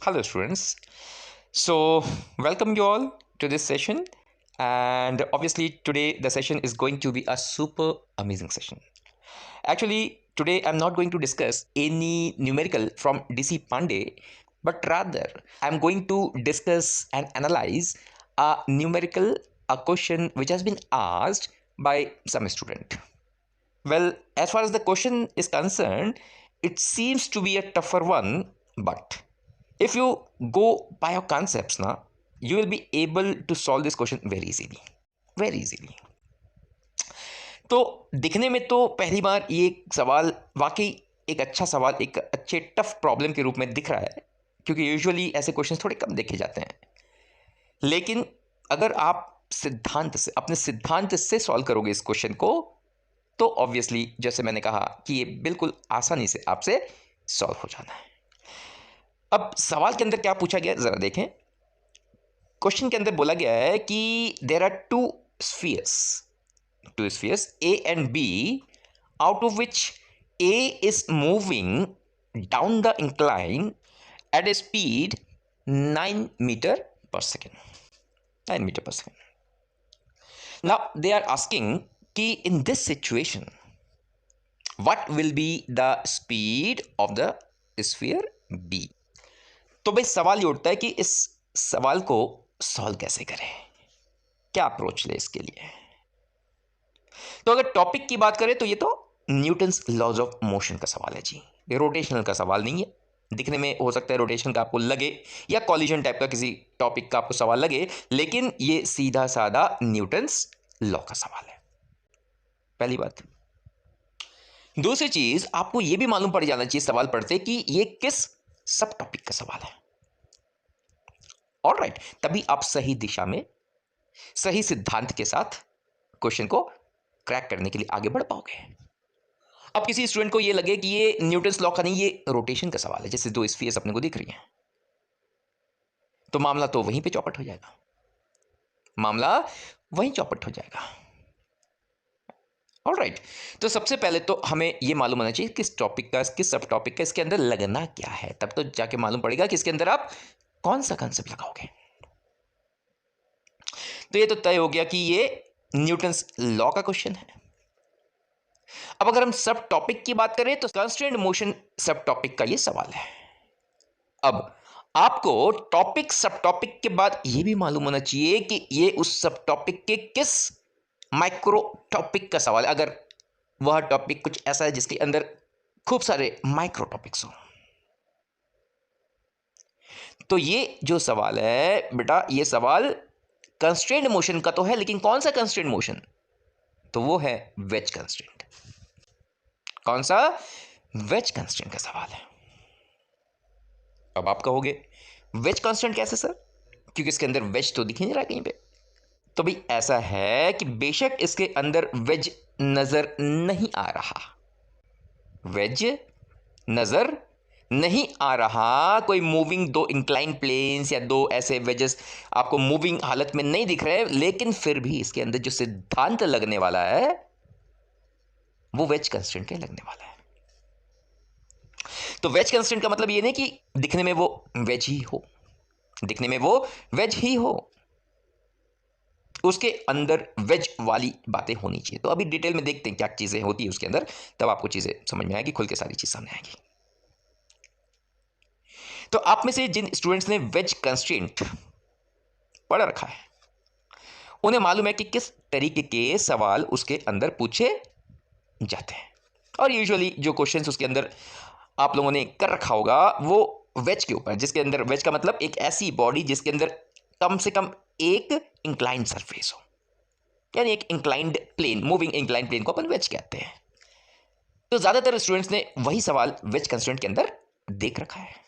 Hello, students. So, welcome you all to this session. And obviously, today the session is going to be a super amazing session. Actually, today I'm not going to discuss any numerical from DC Pandey, but rather I'm going to discuss and analyze a numerical, a question which has been asked by some student. Well, as far as the question is concerned, it seems to be a tougher one, but if you go by your concepts now, you will be able to solve this question very easily. तो दिखने में तो पहली बार ये सवाल वाकई एक अच्छा सवाल, एक अच्छे टफ प्रॉब्लम के रूप में दिख रहा है, क्योंकि यूजुअली ऐसे क्वेश्चंस थोड़े कम देखे जाते हैं। लेकिन अगर आप अपने सिद्धांत से सॉल्व करोगे इस क्वेश्चन को, तो ऑब्वियसली जैसे मैंने कहा कि ये बिल्कुल आसानी से आपसे सॉल्व हो जाना है। अब सवाल के अंदर क्या पूछा गया जरा देखें। क्वेश्चन के अंदर बोला गया है कि there are two spheres A and B, out of which A is moving down the incline at a speed 9 metre per second. Now they are asking कि in this situation what will be the speed of the sphere B. तो भाई सवाल ये उठता है कि इस सवाल को सॉल्व कैसे करें, क्या अप्रोच ले इसके लिए। तो अगर टॉपिक की बात करें तो ये तो न्यूटन्स लॉज ऑफ मोशन का सवाल है जी। ये रोटेशनल का सवाल नहीं है। दिखने में हो सकता है रोटेशन का आपको लगे या कॉलिजन टाइप का किसी टॉपिक का आपको सवाल लगे, लेकिन ये सीधा साधा न्यूटन्स लॉ का सवाल है, पहली बात। दूसरी चीज, आपको यह भी मालूम पड़ जाना चाहिए सवाल पढ़ते कि ये किस सब टॉपिक का सवाल है। ऑलराइट, तभी आप सही दिशा में सही सिद्धांत के साथ क्वेश्चन को क्रैक करने के लिए आगे बढ़ पाओगे। अब किसी स्टूडेंट को ये लगे कि ये न्यूटन्स लॉ का नहीं, ये रोटेशन का सवाल है, जैसे दो स्फीयर्स अपने को दिख रही हैं, तो मामला तो वहीं पे चौपट हो जाएगा, ऑलराइट। तो सबसे पहले तो हमें यह मालूम होना चाहिए किस टॉपिक का, किस सब टॉपिक का इसके अंदर लगना क्या है, तब तो जाके मालूम पड़ेगा कि इसके अंदर आप कौन सा कंसेप्ट लगाओगे। तो ये तो तय हो गया कि ये न्यूटन्स लॉ का क्वेश्चन है। अब अगर हम सब टॉपिक की बात करें तो कंस्ट्रेंट मोशन सब टॉपिक का ये सवाल है। अब आपको टॉपिक सब टॉपिक के बाद यह भी मालूम होना चाहिए कि ये उस सब टॉपिक के किस माइक्रो टॉपिक का सवाल है, अगर वह टॉपिक कुछ ऐसा है जिसके अंदर खूब सारे माइक्रो टॉपिक्स हो। तो ये जो सवाल है बेटा, ये सवाल कंस्ट्रेंट मोशन का तो है, लेकिन कौन सा कंस्ट्रेंट मोशन, तो वो है वेज कंस्ट्रेंट। कौन सा? वेज कंस्ट्रेंट का सवाल है। अब आप कहोगे वेज कंस्ट्रेंट कैसे सर, क्योंकि इसके अंदर वेज तो दिख ही नहीं रहा कहीं पे। तो भाई ऐसा है कि बेशक इसके अंदर वेज नजर नहीं आ रहा, कोई मूविंग दो इंक्लाइन प्लेन्स या दो ऐसे वेजेस आपको मूविंग हालत में नहीं दिख रहे, लेकिन फिर भी इसके अंदर जो सिद्धांत लगने वाला है वो वेज कंस्ट्रेंट के लगने वाला है। तो वेज कंस्ट्रेंट का मतलब ये नहीं कि दिखने में वो वेज ही हो, उसके अंदर वेज वाली बातें होनी चाहिए। तो अभी डिटेल में देखते हैं क्या चीजें होती है उसके अंदर, तब आपको चीजें समझ में आएगी, खुल के सारी चीज सामने आएगी। तो आप में से जिन स्टूडेंट्स ने वेज कंस्ट्रेंट पढ़ रखा है, उन्हें मालूम है कि किस तरीके के सवाल उसके अंदर पूछे जाते हैं। और यूजुअली जो क्वेश्चंस उसके अंदर आप लोगों ने कर रखा होगा वो वेज के ऊपर, जिसके अंदर वेज का मतलब एक ऐसी बॉडी जिसके अंदर कम से कम एक इंक्लाइंड सरफेस हो, यानी एक inclined plane, moving inclined plane को अपन वेज कहते हैं। तो ज्यादातर स्टूडेंट्स ने वही सवाल वेज कंस्ट्रेंट के अंदर देख रखा है।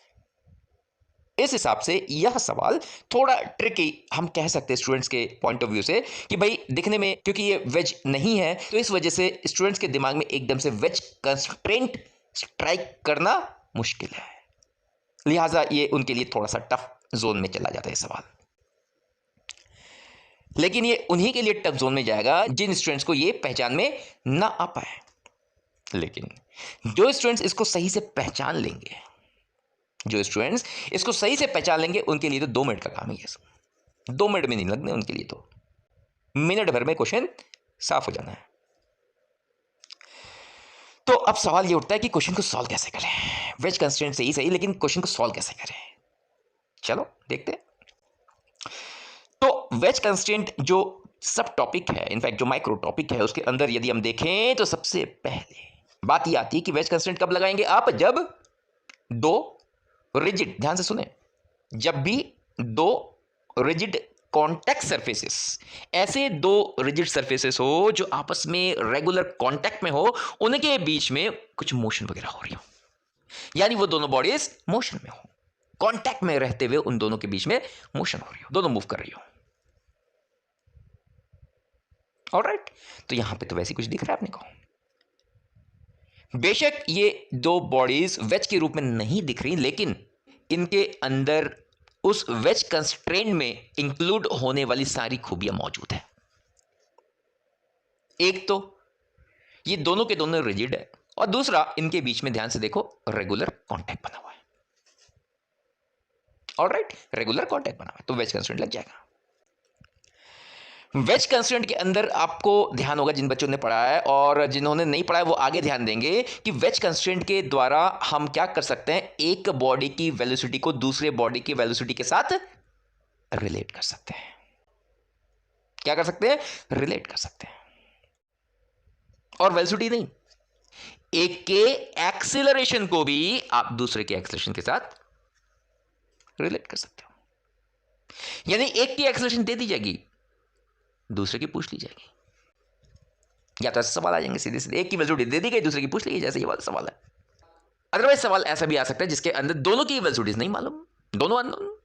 इस हिसाब से यह सवाल थोड़ा ट्रिकी हम कह सकते हैं स्टूडेंट्स के पॉइंट ऑफ व्यू से, कि भाई दिखने में क्योंकि ये वेज नहीं है, तो इस वजह से स्टूडेंट्स के दिमाग में एकदम से वेज कंस्ट्रेंट स्ट्राइक करना मुश्किल है, लिहाजा ये उनके लिए थोड़ा सा टफ जोन में चला जाता है सवाल। लेकिन ये उन्हीं के लिए टफ जोन में जाएगा जिन स्टूडेंट्स को ये पहचान में ना आ पाए। लेकिन जो स्टूडेंट्स इसको सही से पहचान लेंगे, जो स्टूडेंट्स इसको सही से पहचान लेंगे उनके लिए तो 2 मिनट का काम है ये सब। 2 मिनट में नहीं लगने उनके लिए, तो मिनट भर में क्वेश्चन साफ हो जाना है। तो अब सवाल ये उठता है कि क्वेश्चन को सॉल्व कैसे करें। वेज कंस्ट्रेंट से ही सही, लेकिन क्वेश्चन को सॉल्व कैसे करें, चलो देखते हैं। तो वेज कंस्ट्रेंट जो सब टॉपिक है, इनफैक्ट जो माइक्रो टॉपिक है, उसके अंदर यदि हम देखें तो सबसे पहले बात ये आती है कि वेज कंस्ट्रेंट कब लगाएंगे आप, जब 2 रिजिड, ध्यान से सुने, जब भी 2 रिजिड कॉन्टैक्ट सरफेसेस, ऐसे 2 रिजिड सरफेसेस हो जो आपस में रेगुलर कॉन्टैक्ट में हो, उनके बीच में कुछ मोशन वगैरह हो रही हो, यानी वो दोनों बॉडीज मोशन में हो, कॉन्टैक्ट में रहते हुए उन दोनों के बीच में मोशन हो रही हो, दोनों मूव कर रही हो। ऑलराइट, तो यहां पे तो वैसे कुछ दिख रहा है आपने को। बेशक ये 2 बॉडीज वेज के रूप में नहीं दिख रही, लेकिन इनके अंदर उस वेज कंस्ट्रेंट में इंक्लूड होने वाली सारी खूबियां मौजूद है। एक तो ये दोनों के दोनों रिजिड है, और दूसरा इनके बीच में ध्यान से देखो रेगुलर कांटेक्ट बना हुआ है। ऑलराइट, रेगुलर कांटेक्ट बना हुआ है, तो वेज कंस्ट्रेंट लग जाएगा। वेज कंस्ट्रेंट के अंदर आपको ध्यान होगा, जिन बच्चों ने पढ़ा है और जिन्होंने नहीं पढ़ा है वो आगे ध्यान देंगे कि वेज कंस्ट्रेंट के द्वारा हम क्या कर सकते हैं, एक बॉडी की वेलोसिटी को दूसरे बॉडी की वेलोसिटी के साथ रिलेट कर सकते हैं। क्या कर सकते हैं, रिलेट कर सकते हैं। और वेलोसिटी नहीं, एक के एक्सीलरेशन को भी आप दूसरे के एक्सीलरेशन के साथ रिलेट कर सकते हो। यानी एक की एक्सीलरेशन दे दी जाएगी, दूसरे की पूछ ली जाएगी, या तो ऐसे सवाल आ जाएंगे सीधे सीधे, एक की वेलोसिटी दे दी गई, दूसरे की पूछ ली, जैसे ये वाला सवाल है। अदरवाइज सवाल ऐसा भी आ सकता है जिसके अंदर दोनों की वेलोसिटीज नहीं मालूम, दोनों अननोन,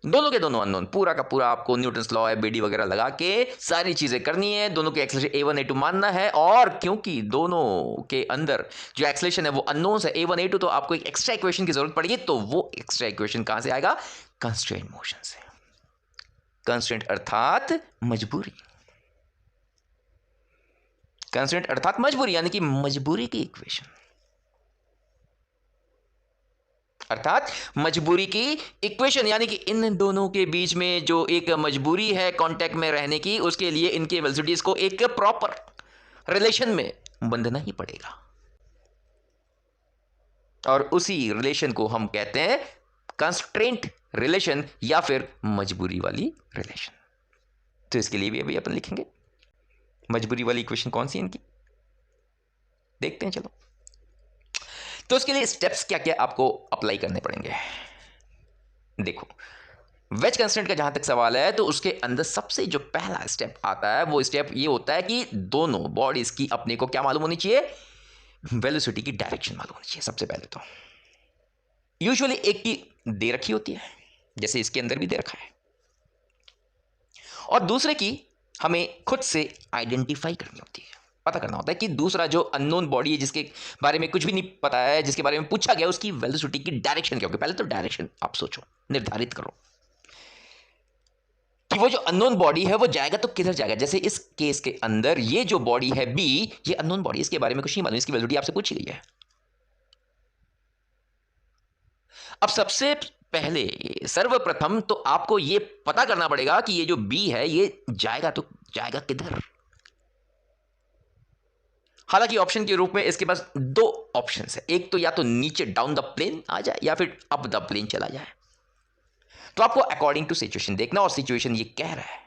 दोनों के दोनों अननोन, पूरा का पूरा आपको न्यूटन्स लॉ, एबीडी वगैरह लगा के सारी चीजें करनी है, दोनों के एक्सेलरेशन A1 A2 मानना है, और क्योंकि दोनों के अंदर जो एक्सेलरेशन है वो अननोन्स है A1 A2, तो आपको एक एक्स्ट्रा इक्वेशन की जरूरत पड़ेगी। तो वो एक्स्ट्रा इक्वेशन कहां से आएगा, कंस्ट्रेंट मोशन से। कंस्ट्रेंट अर्थात मजबूरी, कंस्ट्रेंट अर्थात मजबूरी, यानी कि मजबूरी की इक्वेशन, अर्थात मजबूरी की इक्वेशन, यानी कि इन दोनों के बीच में जो एक मजबूरी है कांटेक्ट में रहने की, उसके लिए इनके वेलोसिटीज को एक प्रॉपर रिलेशन में बंधना ही पड़ेगा, और उसी रिलेशन को हम कहते हैं कंस्ट्रेंट रिलेशन या फिर मजबूरी वाली रिलेशन। तो इसके लिए भी अभी अपन लिखेंगे मजबूरी वाली इक्वेशन कौन सी इनकी, देखते हैं चलो। तो उसके लिए स्टेप्स क्या क्या आपको अप्लाई करने पड़ेंगे। देखो, वेज कंस्ट्रेंट का जहां तक सवाल है तो उसके अंदर सबसे जो पहला स्टेप आता है वो स्टेप ये होता है कि दोनों बॉडीज की अपने को क्या मालूम होनी चाहिए, वेलोसिटी की डायरेक्शन मालूम होनी चाहिए। सबसे पहले तो यूजुअली एक की दे रखी होती है, जैसे इसके अंदर भी दे रखा है, और दूसरे की हमें खुद से आइडेंटिफाई करनी होती है, पता करना होता है कि दूसरा जो अननोन बॉडी है जिसके बारे में कुछ भी नहीं पता है, जिसके बारे में पूछा गया, उसकी वेलोसिटी की डायरेक्शन क्या होगी। पहले तो डायरेक्शन आप सोचो, निर्धारित करो कि वो जो अननोन बॉडी है वो जाएगा तो किधर जाएगा। जैसे इस केस के अंदर ये जो बॉडी है बी, ये अननोन बॉडी, इसके बारे में कुछ नहीं मालूम, इसकी वेलोसिटी आपसे पूछी गई है। अब सबसे पहले सर्वप्रथम तो आपको ये पता करना पड़ेगा कि ये जो बी है ये जाएगा तो जाएगा किधर। हालांकि ऑप्शन के रूप में इसके पास 2 ऑप्शन है, एक तो या तो नीचे डाउन द प्लेन आ जाए या फिर अप द प्लेन चला जाए। तो आपको अकॉर्डिंग टू सिचुएशन देखना, और सिचुएशन ये कह रहा है,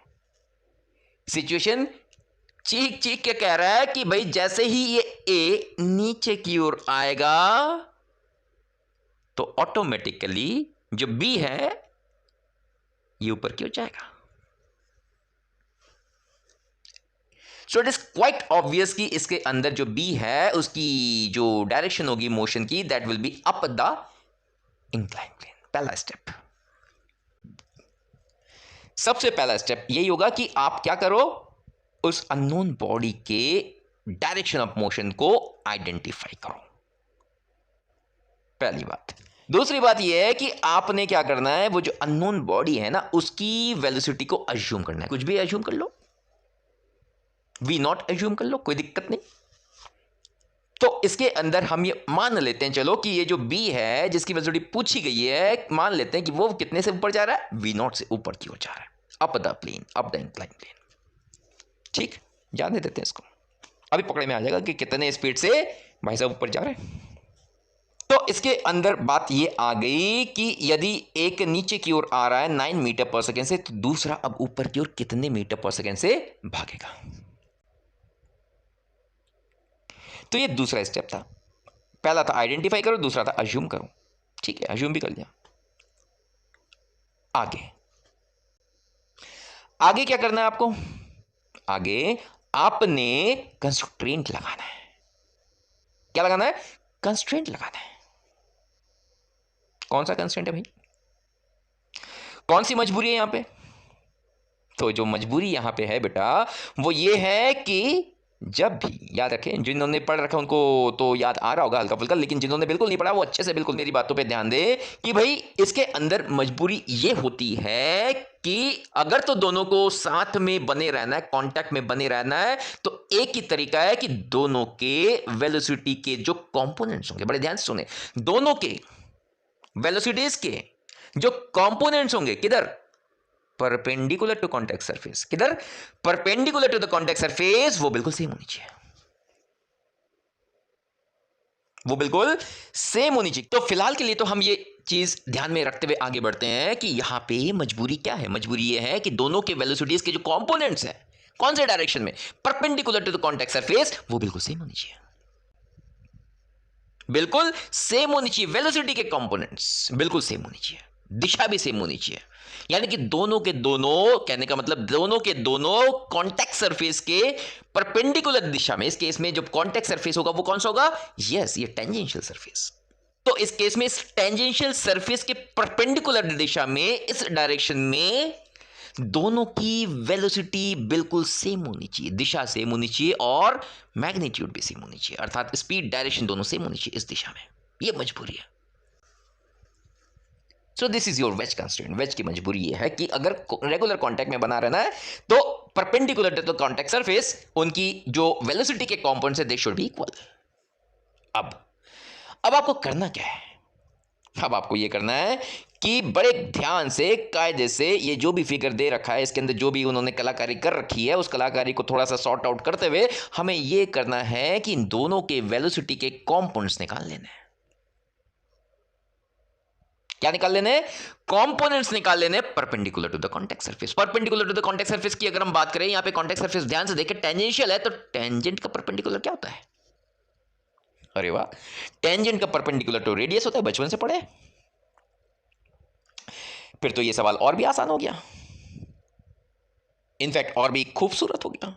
सिचुएशन चीख चीख के कह रहा है कि भाई जैसे ही ये ए नीचे की ओर आएगा तो ऑटोमेटिकली जो बी है ये ऊपर की ओर जाएगा। So it is quite obvious कि इसके अंदर जो बी है उसकी जो डायरेक्शन होगी मोशन की, that will be up the incline plane. पहला स्टेप, सबसे पहला स्टेप यही होगा कि आप क्या करो, उस अननोन बॉडी के डायरेक्शन ऑफ मोशन को आइडेंटिफाई करो, पहली बात। दूसरी बात यह है कि आपने क्या करना है, वो जो अननोन बॉडी है ना उसकी वेलोसिटी को अज्यूम करना है। कुछ भी अज्यूम कर लो, वी नॉट अज्यूम कर लो, कोई दिक्कत नहीं। तो इसके अंदर हम ये मान लेते हैं चलो कि ये जो बी है जिसकी वेलोसिटी पूछी गई है, मान लेते हैं कि वो कितने से ऊपर जा रहा है, v0 से ऊपर की ओर जा रहा है, up the plane, up the incline plane. ठीक, जाने देते हैं इसको, अभी पकड़े में आ जाएगा कि कितने स्पीड से भाई साहब ऊपर जा रहे हैं। तो इसके अंदर बात ये आ गई कि यदि एक नीचे की ओर आ रहा है 9 मीटर पर सेकेंड से, तो दूसरा अब ऊपर की ओर कितने मीटर पर सेकेंड से भागेगा। तो ये दूसरा स्टेप था। पहला था आइडेंटिफाई करो, दूसरा था अज्यूम करो। ठीक है, अज्यूम भी कर लिया। आगे आगे क्या करना है आपको, आगे आपने कंस्ट्रेंट लगाना है। क्या लगाना है, कंस्ट्रेंट लगाना है। कौन सा कंस्ट्रेंट है भाई, कौन सी मजबूरी है यहां पे। तो जो मजबूरी यहां पे है बेटा वो ये है कि जब भी, याद रखें, जिन्होंने पढ़ रखा उनको तो याद आ रहा होगा हल्का फुल्का, लेकिन जिन्होंने बिल्कुल नहीं पढ़ा वो अच्छे से बिल्कुल मेरी बातों पे ध्यान दे कि भाई इसके अंदर मजबूरी ये होती है कि अगर तो दोनों को साथ में बने रहना है, कांटेक्ट में बने रहना है, तो एक ही तरीका है कि दोनों के वेलोसिटी के जो कंपोनेंट्स होंगे, बड़े ध्यान से सुने, दोनों के वेलोसिटीज के जो कंपोनेंट्स होंगे किधर, परपेंडिकुलर टू कॉन्टेक्ट सरफेस, किधर, perpendicular to the contact surface, वो बिल्कुल सेम होनी चाहिए, वो बिल्कुल सेम होनी चाहिए। तो फिलहाल के लिए तो हम ये चीज ध्यान में रखते हुए आगे बढ़ते हैं कि यहां पे मजबूरी क्या है, मजबूरी ये है कि दोनों के वेलोसिटीज के जो कंपोनेंट्स हैं, कौन से डायरेक्शन में, perpendicular to the contact surface, वो बिल्कुल सेम होनी चाहिए, बिल्कुल सेम होनी चाहिए। वेलोसिटी के कंपोनेंट्स बिल्कुल सेम होनी चाहिए, दिशा भी सेम होनी चाहिए, यानी कि दोनों के दोनों, कहने का मतलब दोनों के दोनों कॉन्टेक्ट सरफेस के परपेंडिकुलर दिशा में, इस केस में जो कॉन्टेक्ट सरफेस होगा वो कौन सा होगा, यस, ये टेंजेंशियल सरफेस। तो इस केस में इस टेंजेंशियल सरफेस के परपेंडिकुलर दिशा में, इस डायरेक्शन में दोनों की वेलोसिटी बिल्कुल सेम होनी चाहिए, दिशा सेम होनी चाहिए और मैग्नीट्यूड भी सेम होनी चाहिए, अर्थात स्पीड डायरेक्शन दोनों सेम होनी चाहिए इस दिशा में। यह मजबूरी है। So this is your wedge constraint. Wedge की मजबूरी यह है कि अगर रेगुलर कांटेक्ट में बना रहना है तो perpendicular to the contact surface उनकी जो वेलोसिटी के कंपोनेंट्स है दे शुड बी इक्वल। अब आपको करना क्या है, अब आपको यह करना है कि बड़े ध्यान से, कायदे से, ये जो भी फिगर दे रखा है इसके अंदर जो भी उन्होंने कलाकारी कर रखी है उस कलाकारी को थोड़ा सा सॉर्ट आउट करते हुए हमें यह करना है कि इन दोनों के वेलोसिटी के कंपोनेंट्स निकाल लेने हैं। क्या निकाल लेने, कंपोनेंट्स निकाल लेने perpendicular to the contact surface. Perpendicular to the contact surface की अगर हम बात करें, यहां पे कॉन्टेक्ट सरफेस ध्यान से देखें टेंजेंशियल है, तो टेंजेंट का परपेंडिकुलर क्या होता है, अरे वाह, टेंजेंट का परपेंडिकुलर टू रेडियस होता है, बचपन से पढ़े। फिर तो ये सवाल और भी आसान हो गया, इनफैक्ट और भी खूबसूरत हो गया,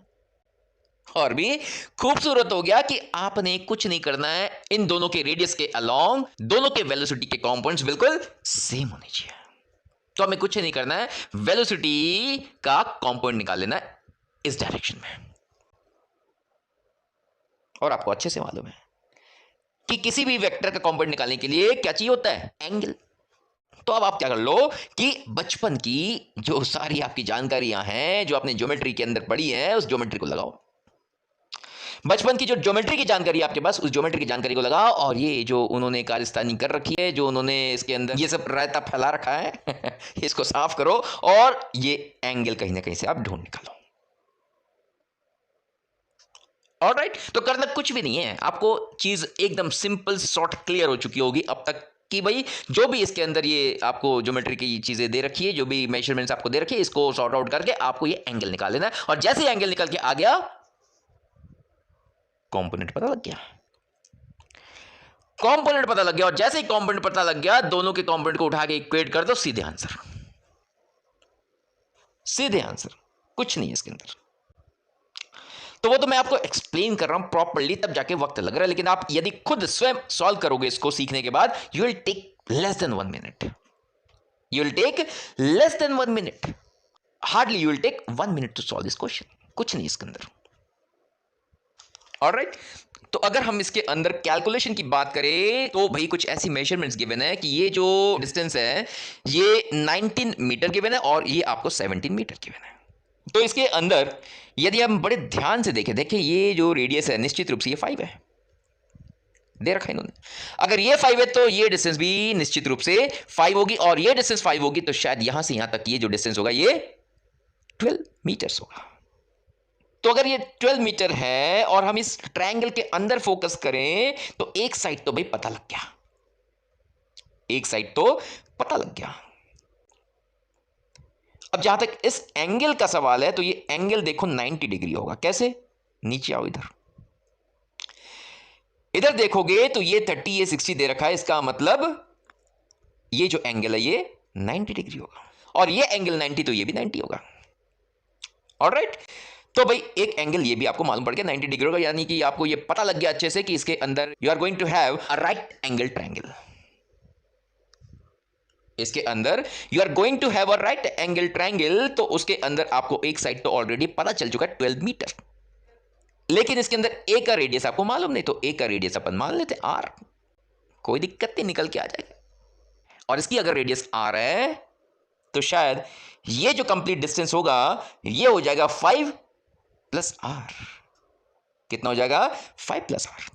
और भी खूबसूरत हो गया कि आपने कुछ नहीं करना है, इन दोनों के रेडियस के अलोंग दोनों के वेलोसिटी के कंपोनेंट्स बिल्कुल सेम होने चाहिए। तो हमें कुछ नहीं करना है, वेलोसिटी का कंपोनेंट निकाल लेना है इस डायरेक्शन में। और आपको अच्छे से मालूम है कि किसी भी वेक्टर का कंपोनेंट निकालने के लिए क्या चाहिए होता है, एंगल। तो अब आप क्या कर लो कि बचपन की जो सारी आपकी जानकारियां हैं, जो आपने ज्योमेट्री के अंदर पढ़ी है, उस ज्योमेट्री को लगाओ। बचपन की जो ज्योमेट्री की जानकारी आपके पास, उस ज्योमेट्री की जानकारी को लगाओ, और ये जो उन्होंने कारस्तानी कर रखी है, जो उन्होंने इसके अंदर ये सब रायता फैला रखा है इसको साफ करो और ये एंगल कहीं ना कहीं से आप ढूंढ निकालो। ऑलराइट, तो करना कुछ भी नहीं है, आपको चीज एकदम सिंपल शॉर्ट क्लियर हो चुकी होगी अब तक कि भाई जो भी इसके अंदर ये आपको ज्योमेट्री की चीजें दे रखी है, जो भी मेजरमेंट्स आपको दे रखी है, इसको सॉर्ट आउट करके आपको ये एंगल निकाल लेना है। और जैसे एंगल निकल के आ गया, कंपोनेंट पता लग गया, कंपोनेंट पता लग गया, और जैसे ही कंपोनेंट पता लग गया, दोनों के कंपोनेंट को उठा के इक्वेट कर दो, सीधे आंसर, सीधे आंसर, कुछ नहीं है इसके अंदर। तो वो तो मैं आपको एक्सप्लेन कर रहा हूं प्रॉपर्ली, तब जाके वक्त लग रहा है, लेकिन आप यदि खुद स्वयं सॉल्व करोगे इसको सीखने के बाद, you will take less than 1 minute, you will take less than 1 minute, hardly you will take 1 minute to solve this question, कुछ नहीं इसके अंदर। ऑलराइट, तो अगर हम इसके अंदर कैलकुलेशन की बात करें तो भाई कुछ ऐसी मेजरमेंट्स गिवन है कि ये जो डिस्टेंस है ये 19 मीटर गिवन है और ये आपको 17 मीटर गिवन है। तो इसके अंदर यदि हम बड़े ध्यान से देखें ये जो रेडियस है निश्चित रूप से ये 5 है, दे रखा है इन्होंने। अगर ये 5 है तो ये डिस्टेंस भी निश्चित रूप से 5 होगी, और ये डिस्टेंस 5 होगी, तो शायद यहां से यहां तक ये जो डिस्टेंस होगा ये 12 मीटर्स होगा। तो अगर ये 12 मीटर है और हम इस ट्रायंगल के अंदर फोकस करें तो एक साइड तो भाई पता लग गया, एक साइड तो पता लग गया। अब जहां तक इस एंगल का सवाल है तो ये एंगल देखो 90 डिग्री होगा। कैसे? नीचे आओ, इधर इधर देखोगे तो ये 30 ये 60 दे रखा है, इसका मतलब ये जो एंगल है ये 90 डिग्री होगा, और ये एंगल 90 तो ये भी 90 होगा। ऑलराइट, तो भाई एक एंगल ये भी आपको मालूम पड़ गया 90 डिग्री होगा, यानी कि आपको ये पता लग गया अच्छे से कि इसके अंदर you are going to have a right angle triangle. इसके अंदर you are going to have a right angle triangle, तो उसके अंदर आपको एक साइड तो ऑलरेडी पता चल चुका है 12 मीटर, लेकिन इसके अंदर ए का रेडियस आपको मालूम नहीं, तो ए का रेडियस अपन मान लेते आर, कोई दिक्कत नहीं, निकल के आ जाएगा। और इसकी अगर रेडियस आर है तो शायद ये जो कंप्लीट डिस्टेंस होगा ये हो जाएगा 5 प्लस आर। कितना हो जाएगा? 5 प्लस आर।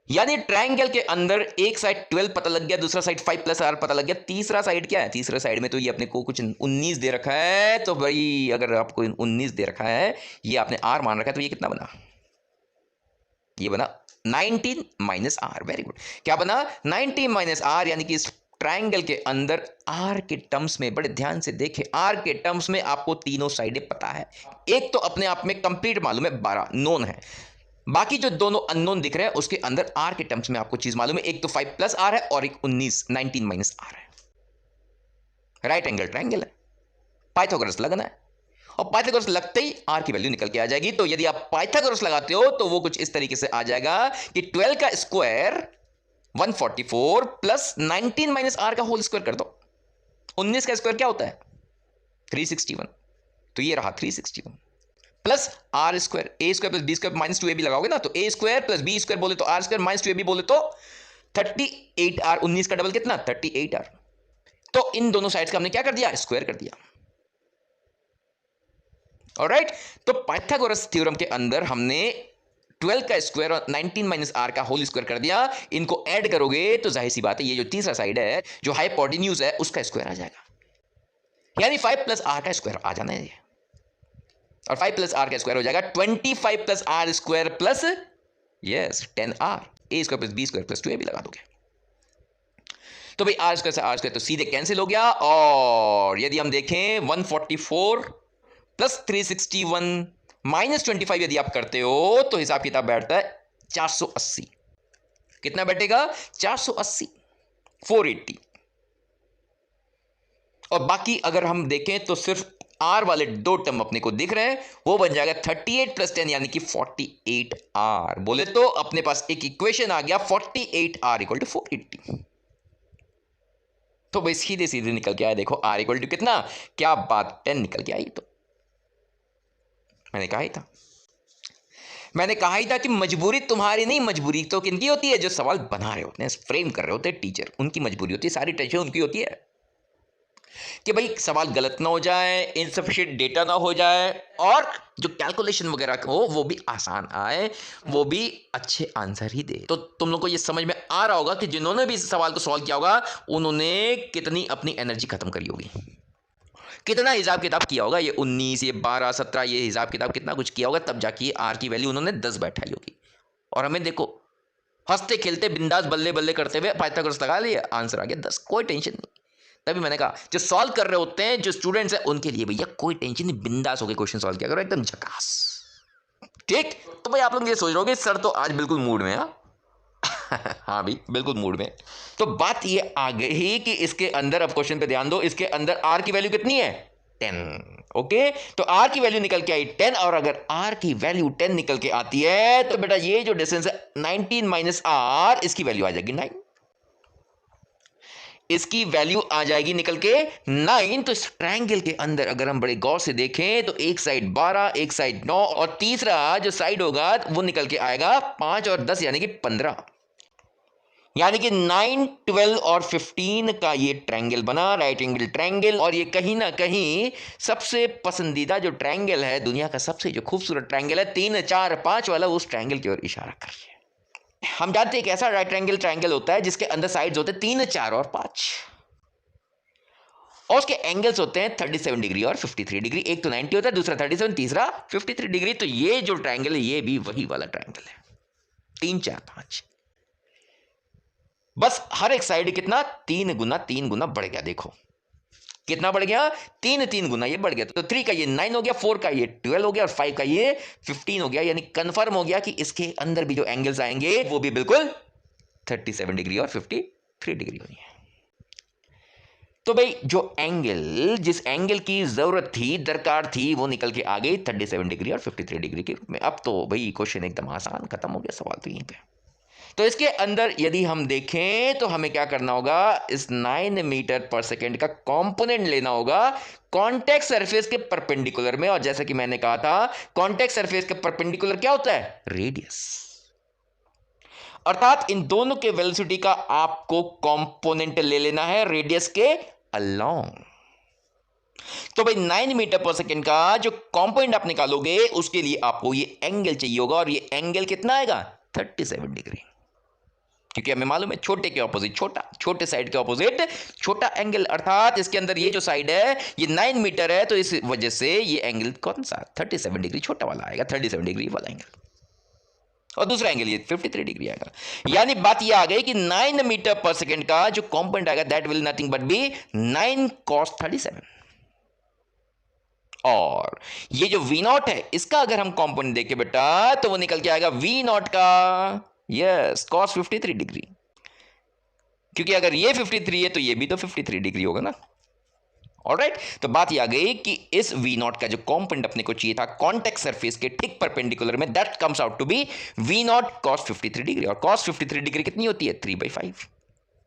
यानी ट्रायंगल के अंदर एक साइड 12 पता लग गया, दूसरा साइड 5 प्लस आर पता लग गया, तीसरा साइड क्या है? तीसरा साइड में तो ये अपने को कुछ 19 दे रखा है, तो भाई अगर आपको 19 दे रखा है, ये आपने आर मान रखा है, तो ये कितना बना? ये बना 19 माइनस आर। Very good. क्या बना? 19 माइनस आर, यानी कि इस ट्रायंगल के अंदर आर के टर्म्स में, बड़े ध्यान से देखें, आर के टर्म्स में आपको तीनों साइडें पता है। एक तो अपने आप में कंप्लीट मालूम है, 12 नोन है, बाकी जो दोनों अननोन दिख रहे हैं उसके अंदर आर के टर्म्स में आपको चीज मालूम है, एक तो 5 प्लस आर है और एक 19 माइनस आर है। राइट एंगल ट्रायंगल है, पाइथागोरस लगना है, और पाइथागोरस लगते ही आर की वैल्यू निकल के आ जाएगी। तो यदि आप पाइथागोरस लगाते हो तो वो कुछ इस तरीके से आ जाएगा कि 12 का स्क्वायर 144 प्लस 19 माइनस आर का होल स्क्वायर कर दो। 19 का स्क्वायर क्या होता है? 361, तो ये रहा 361 plus R square, A square plus B square minus 2 A B लगाओगे ना, तो A square plus B square बोले तो आर स्क्वायर माइनस 2 ए भी बोले तो 38 आर। 19 का डबल कितना? 38 आर। तो इन दोनों साइड्स का हमने क्या कर दिया? स्क्वायर कर दिया। ऑलराइट, तो पाइथागोरस थ्योरम के अंदर हमने 12 का स्क्वायर और 19 माइनस आर का होल स्क्वायर कर दिया। इनको ऐड करोगे तो जाहिर सी बात है ये जो तीसरा साइड है, जो हाइपोटेन्यूज है, उसका स्क्वायर आ जाएगा, यानी 5 प्लस आर का स्क्वायर आ जाना है, और 5 प्लस आर का स्क्वायर हो जाएगा 25 plus R square plus yes 10 R. A square plus B square plus 2 A B लगा दोगे, तो भाई आर स्क्वायर से आर स्क्वायर तो सीधे कैंसिल हो गया। और यदि हम देखें 144 प्लस 361 माइनस 25 यदि आप करते हो तो हिसाब किताब बैठता है 480। कितना बैठेगा? 480, 480। और बाकी अगर हम देखें तो सिर्फ आर वाले दो टर्म अपने को दिख रहे हैं, वो बन जाएगा 38 प्लस 10 यानी कि 48 आर। बोले तो अपने पास एक इक्वेशन आ गया 48 आर इक्वल टू 480। तो भाई सीधे सीधे निकल के आया, देखो आर इक्वल टू कितना, क्या बात, 10 निकल के आई। तो मैंने कहा ही था कि मजबूरी तुम्हारी नहीं, मजबूरी तो किनकी होती है? जो सवाल बना रहे होते हैं, फ्रेम कर रहे होते हैं टीचर, उनकी मजबूरी होती है, सारी टेंशन उनकी होती है कि भाई सवाल गलत ना हो जाए, इनसफिशिएंट डेटा ना हो जाए, और जो कैलकुलेशन वगैरह हो वो भी आसान आए, वो भी अच्छे आंसर ही दे। तो तुम लोग को ये समझ में आ रहा होगा कि जिन्होंने भी इस सवाल को सॉल्व किया होगा उन्होंने कितनी अपनी एनर्जी खत्म करी होगी, कितना हिसाब किताब किया होगा, ये 19, ये 12, 17, ये हिसाब किताब कितना कुछ किया होगा, तब जाके आर की वैल्यू उन्होंने 10 बैठाई होगी। और हमें देखो हंसते खेलते बिंदास बल्ले बल्ले करते हुए पाइथागोरस लगा लिए, आंसर आ गया 10, कोई टेंशन नहीं। तभी मैंने कहा जो सॉल्व कर रहे होते हैं, जो स्टूडेंट्स हैं, उनके लिए भैया कोई टेंशन नहीं, बिंदास होकर क्वेश्चन सॉल्व किया करो, एकदम झकास। ठीक, तो भाई आप लोग ये सोच रहे हो सर तो आज बिल्कुल मूड में है। हाँ भाई बिल्कुल मूड में। तो बात ये आ गई कि इसके अंदर, अब क्वेश्चन पे ध्यान दो, इसके अंदर आर की वैल्यू कितनी है? 10। ओके, तो आर की वैल्यू निकल के आई 10, और अगर आर की वैल्यू 10 निकल के आती है तो बेटा ये जो डिस्टेंस है 19 माइनस आर, इसकी वैल्यू आ जाएगी 9। इसकी वैल्यू आ जाएगी निकल के 9। तो इस ट्रायंगल के अंदर अगर हम बड़े गौर से देखें तो एक साइड 12, एक साइड 9, और तीसरा जो साइड होगा वो निकल के आएगा 5 और 10 यानी कि 15, यानी कि 9, 12 और 15 का ये ट्रायंगल बना, राइट एंगल ट्रायंगल। और ये कहीं ना कहीं सबसे पसंदीदा जो ट्रायंगल है, दुनिया का सबसे जो खूबसूरत ट्रायंगल है, 3, 4, 5 वाला, उस ट्रायंगल की ओर इशारा कर रही है। हम जानते हैं एक ऐसा राइट एंगल ट्रायंगल होता है जिसके अंदर साइड्स होते हैं 3, 4 और 5, और उसके एंगल्स होते हैं 37 डिग्री और 53 डिग्री। एक तो 90 होता है, दूसरा 37, तीसरा 53 डिग्री। तो ये जो ट्रायंगल है ये भी वही वाला ट्रायंगल है, 3, 4, 5। बस हर एक साइड कितना 3 गुना बढ़ गया। देखो कितना बढ़ गया, 3 गुना ये बढ़ गया। तो 3 का ये 9 हो गया, 4 का ये 12 हो गया और 5 का ये 15 हो गया। यानी कंफर्म हो गया कि इसके अंदर भी जो एंगल्स आएंगे वो भी बिल्कुल 37 डिग्री और 53 डिग्री होनी है। तो भाई जो एंगल, जिस एंगल की जरूरत थी, दरकार थी, वो निकल के आ गई 37 डिग्री और 53 डिग्री के रूप में। अब तो भाई क्वेश्चन एकदम आसान, खत्म हो गया सवाल तो यहीं पे। तो इसके अंदर यदि हम देखें तो हमें क्या करना होगा, इस 9 मीटर पर सेकेंड का कंपोनेंट लेना होगा कॉन्टेक्ट सरफेस के परपेंडिकुलर में। और जैसा कि मैंने कहा था, कॉन्टेक्ट सरफेस के परपेंडिकुलर क्या होता है, रेडियस। अर्थात इन दोनों के वेलोसिटी का आपको कंपोनेंट ले लेना है रेडियस के अलोंग। तो भाई 9 मीटर पर सेकेंड का जो कंपोनेंट आप निकालोगे उसके लिए आपको ये एंगल चाहिए होगा, और ये एंगल कितना आएगा, 37 डिग्री। क्योंकि हमें मालूम है छोटे के ऑपोजिट छोटा, छोटे साइड के ऑपोजिट छोटा एंगल। अर्थात इसके अंदर ये जो साइड है ये 9 मीटर है, तो इस वजह से ये एंगल कौन सा, 37 डिग्री छोटा वाला आएगा, 37 डिग्री वाला एंगल। और दूसरा एंगल ये 53 डिग्री आएगा। यानी बात ये आ गई कि 9 मीटर पर सेकेंड का जो कंपोनेंट आएगा that will nothing but be 9 cos 37। और ये जो V0 है इसका अगर हम कंपोनेंट देखें बेटा तो वो निकल के आएगा V0 का यस cos 53 डिग्री। क्योंकि अगर ये 53 है तो ये भी तो 53 डिग्री होगा ना। ऑलराइट, तो बात ये आ गई कि इस V0 का जो कंपोनेंट अपने को चाहिए था कॉन्टेक्ट सरफेस के ठीक परपेंडिकुलर में, that comes out to be V0 cos 53 degree. और cos 53 डिग्री कितनी होती है, 3/5।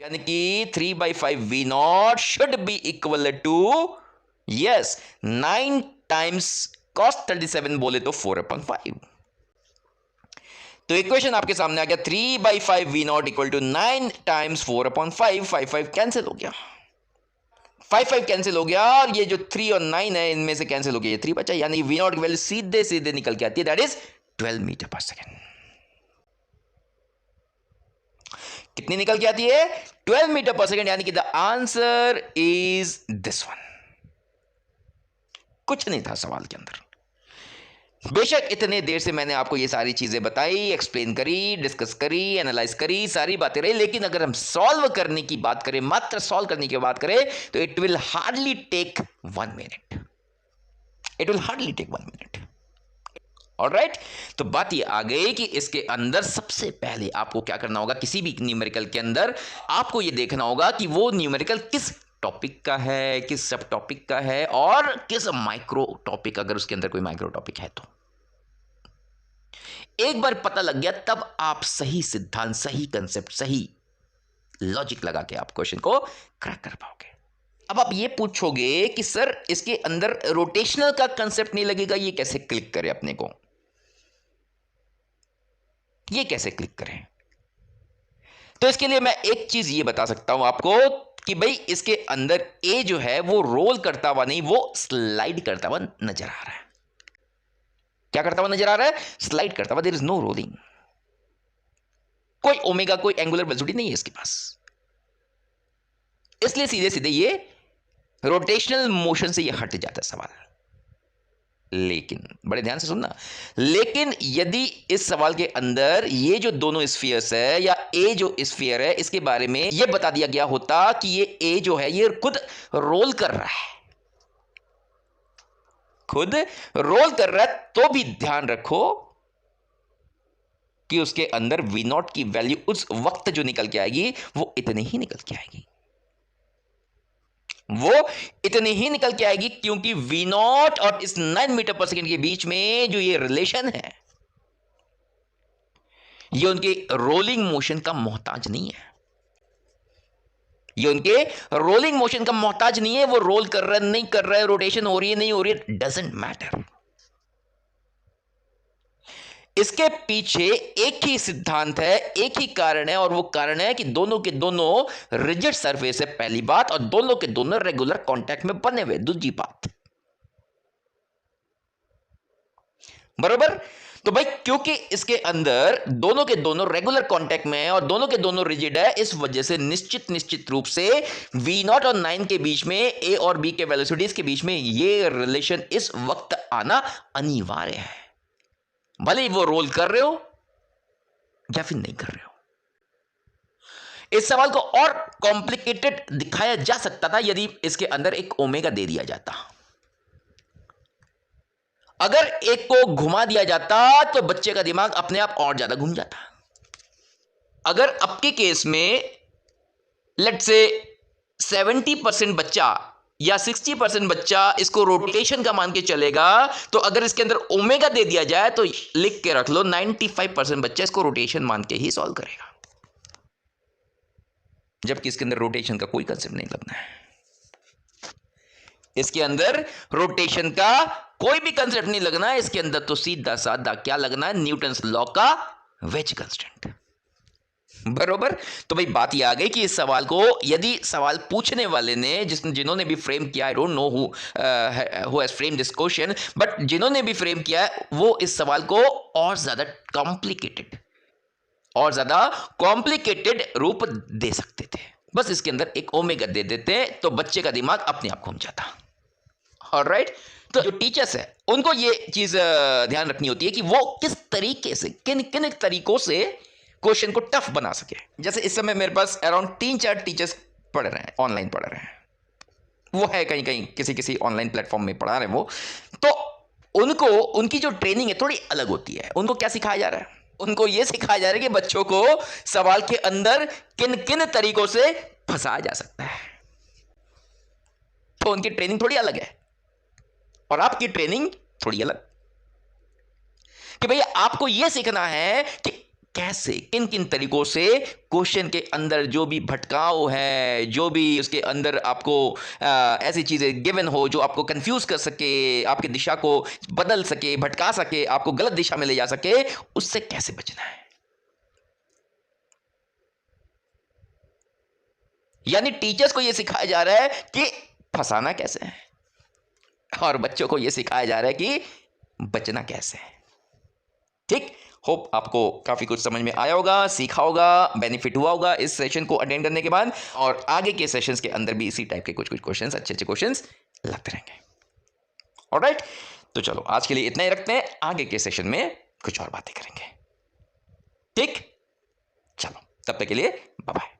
यानी कि 3/5 V0 should be equal to yes 9 times cos 37 बोले तो 4/5। तो इक्वेशन आपके सामने आ गया 3/5 V0 equal to 9 times 4/5। 5 cancel हो गया, 5 कैंसिल हो गया, और ये जो 3 और 9 है इनमें से कैंसिल हो गया, ये 3 बचा। यानी V0 की वैल्यू सीधे सीधे निकल के आती है, that is 12 metre per second. कितनी निकल के आती है, 12 मीटर पर सेकेंड। यानी कि the answer is this one. कुछ नहीं था सवाल के अंदर। बेशक इतने देर से मैंने आपको ये सारी चीजें बताई, एक्सप्लेन करी, डिस्कस करी, एनालाइज करी, सारी बातें रही, लेकिन अगर हम सॉल्व करने की बात करें, मात्र सॉल्व करने की बात करें, तो it will hardly take 1 minute. It will hardly take 1 minute. Alright, तो बात ये आ गई कि इसके अंदर सबसे पहले आपको क्या करना होगा, किसी भी न्यूमेरिकल के अंदर आपको ये देखना होगा कि वो न्यूमेरिकल किस टॉपिक का है, किस सब टॉपिक का है, और किस माइक्रो टॉपिक, अगर उसके अंदर कोई माइक्रो टॉपिक है तो। एक बार पता लग गया तब आप सही सिद्धांत, सही कंसेप्ट, सही लॉजिक लगा के आप क्वेश्चन को क्रैक कर पाओगे। अब आप ये पूछोगे कि सर इसके अंदर रोटेशनल का कंसेप्ट नहीं लगेगा, ये कैसे क्लिक करें अपने को, ये कैसे क्लिक करें? तो इसके लिए मैं एक चीज ये बता सकता हूं आपको कि भाई इसके अंदर ए जो है वो रोल करता हुआ नहीं, वो स्लाइड करता हुआ नजर आ रहा है। क्या करता हुआ नजर आ रहा है, स्लाइड करता हुआ। देयर इज नो रोलिंग, कोई ओमेगा, कोई एंगुलर वेलोसिटी नहीं है इसके पास, इसलिए सीधे सीधे ये रोटेशनल मोशन से ये हट जाता है सवाल। लेकिन बड़े ध्यान से सुनना, लेकिन यदि इस सवाल के अंदर ये जो दोनों स्फीयर्स है या ए जो स्फीयर है इसके बारे में ये बता दिया गया होता कि ये ए जो है ये खुद रोल कर रहा है, खुद रोल कर रहा है, तो भी ध्यान रखो कि उसके अंदर V0 की वैल्यू उस वक्त जो निकल के आएगी वो इतनी ही निकल के आएगी, वो इतनी ही निकल के आएगी, क्योंकि V0 और इस 9 मीटर पर सेकेंड के बीच में जो ये रिलेशन है ये उनके रोलिंग मोशन का मोहताज नहीं है, ये उनके रोलिंग मोशन का मोहताज नहीं है। वो रोल कर रहा है नहीं कर रहा है, रोटेशन हो रही है नहीं हो रही है, डजंट मैटर। इसके पीछे एक ही सिद्धांत है, एक ही कारण है, और वो कारण है कि दोनों के दोनों रिजिड सरफेस है, पहली बात, और दोनों के दोनों रेगुलर कांटेक्ट में बने हुए, दूसरी बात। बरोबर। तो भाई क्योंकि इसके अंदर दोनों के दोनों रेगुलर कांटेक्ट में है और दोनों के दोनों रिजिड है, इस वजह से निश्चित रूप से V0 और 9 के बीच में, ए और बी के वेलोसिटीज के बीच में ये रिलेशन इस वक्त आना अनिवार्य है, भले ही वो रोल कर रहे हो या फिर नहीं कर रहे हो। इस सवाल को और कॉम्प्लिकेटेड दिखाया जा सकता था यदि इसके अंदर एक ओमेगा दे दिया जाता। अगर एक को घुमा दिया जाता तो बच्चे का दिमाग अपने आप और ज्यादा घूम जाता। अगर अब के केस में लेट्स से 70% बच्चा या 60% बच्चा इसको रोटेशन का मान के चलेगा, तो अगर इसके अंदर ओमेगा दे दिया जाए तो लिख के रख लो 95% बच्चा इसको रोटेशन मान के ही सॉल्व करेगा, जबकि इसके अंदर रोटेशन का कोई कंसेप्ट नहीं लगना है। इसके अंदर रोटेशन का कोई भी कंसेप्ट नहीं लगना है। इसके अंदर तो सीधा साधा क्या लगना है, न्यूटन्स लॉ का वेज कांस्टेंट, बरोबर। तो भाई बात यह आ गई कि इस सवाल को यदि सवाल पूछने वाले ने जिन्होंने भी फ्रेम किया, I don't know who has framed this question, but जिन्होंने भी फ्रेम किया है वो इस सवाल को और ज्यादा कॉम्प्लिकेटेड रूप दे सकते थे। बस इसके अंदर एक ओमेगा दे देते तो बच्चे का दिमाग अपने आप घूम जाता। ऑलराइट, तो जो टीचर्स है उनको ये चीज ध्यान रखनी होती है कि वो किस तरीके से, किन किन तरीकों से क्वेश्चन को टफ बना सके। जैसे इस समय मेरे पास अराउंड 3-4 टीचर्स पढ़ रहे हैं, ऑनलाइन पढ़ रहे हैं, वो है कहीं कहीं किसी ऑनलाइन प्लेटफॉर्म में पढ़ा रहे हैं वो, तो उनको उनकी जो ट्रेनिंग है थोड़ी अलग होती है। उनको क्या सिखाया जा रहा है, उनको ये सिखाया जा रहा है कि बच्चों को सवाल के अंदर किन किन तरीकों से फंसाया जा सकता है। तो उनकी ट्रेनिंग थोड़ी अलग है और आपकी ट्रेनिंग थोड़ी अलग, कि भैया आपको यह सीखना है कि कैसे, किन किन तरीकों से क्वेश्चन के अंदर जो भी भटकाव है, जो भी उसके अंदर आपको ऐसी चीजें गिवन हो जो आपको कंफ्यूज कर सके, आपकी दिशा को बदल सके, भटका सके, आपको गलत दिशा में ले जा सके, उससे कैसे बचना है। यानी टीचर्स को यह सिखाया जा रहा है कि फंसाना कैसे है और बच्चों को यह सिखाया जा रहा है कि बचना कैसे है। ठीक, होप आपको काफी कुछ समझ में आया होगा, सीखा होगा, बेनिफिट हुआ होगा इस सेशन को अटेंड करने के बाद, और आगे के सेशंस के अंदर भी इसी टाइप के कुछ क्वेश्चंस, अच्छे क्वेश्चंस लगते रहेंगे। ऑलराइट, तो चलो आज के लिए इतना ही रखते हैं, आगे के सेशन में कुछ और बातें करेंगे। ठीक, चलो तब तक के लिए बाय बाय।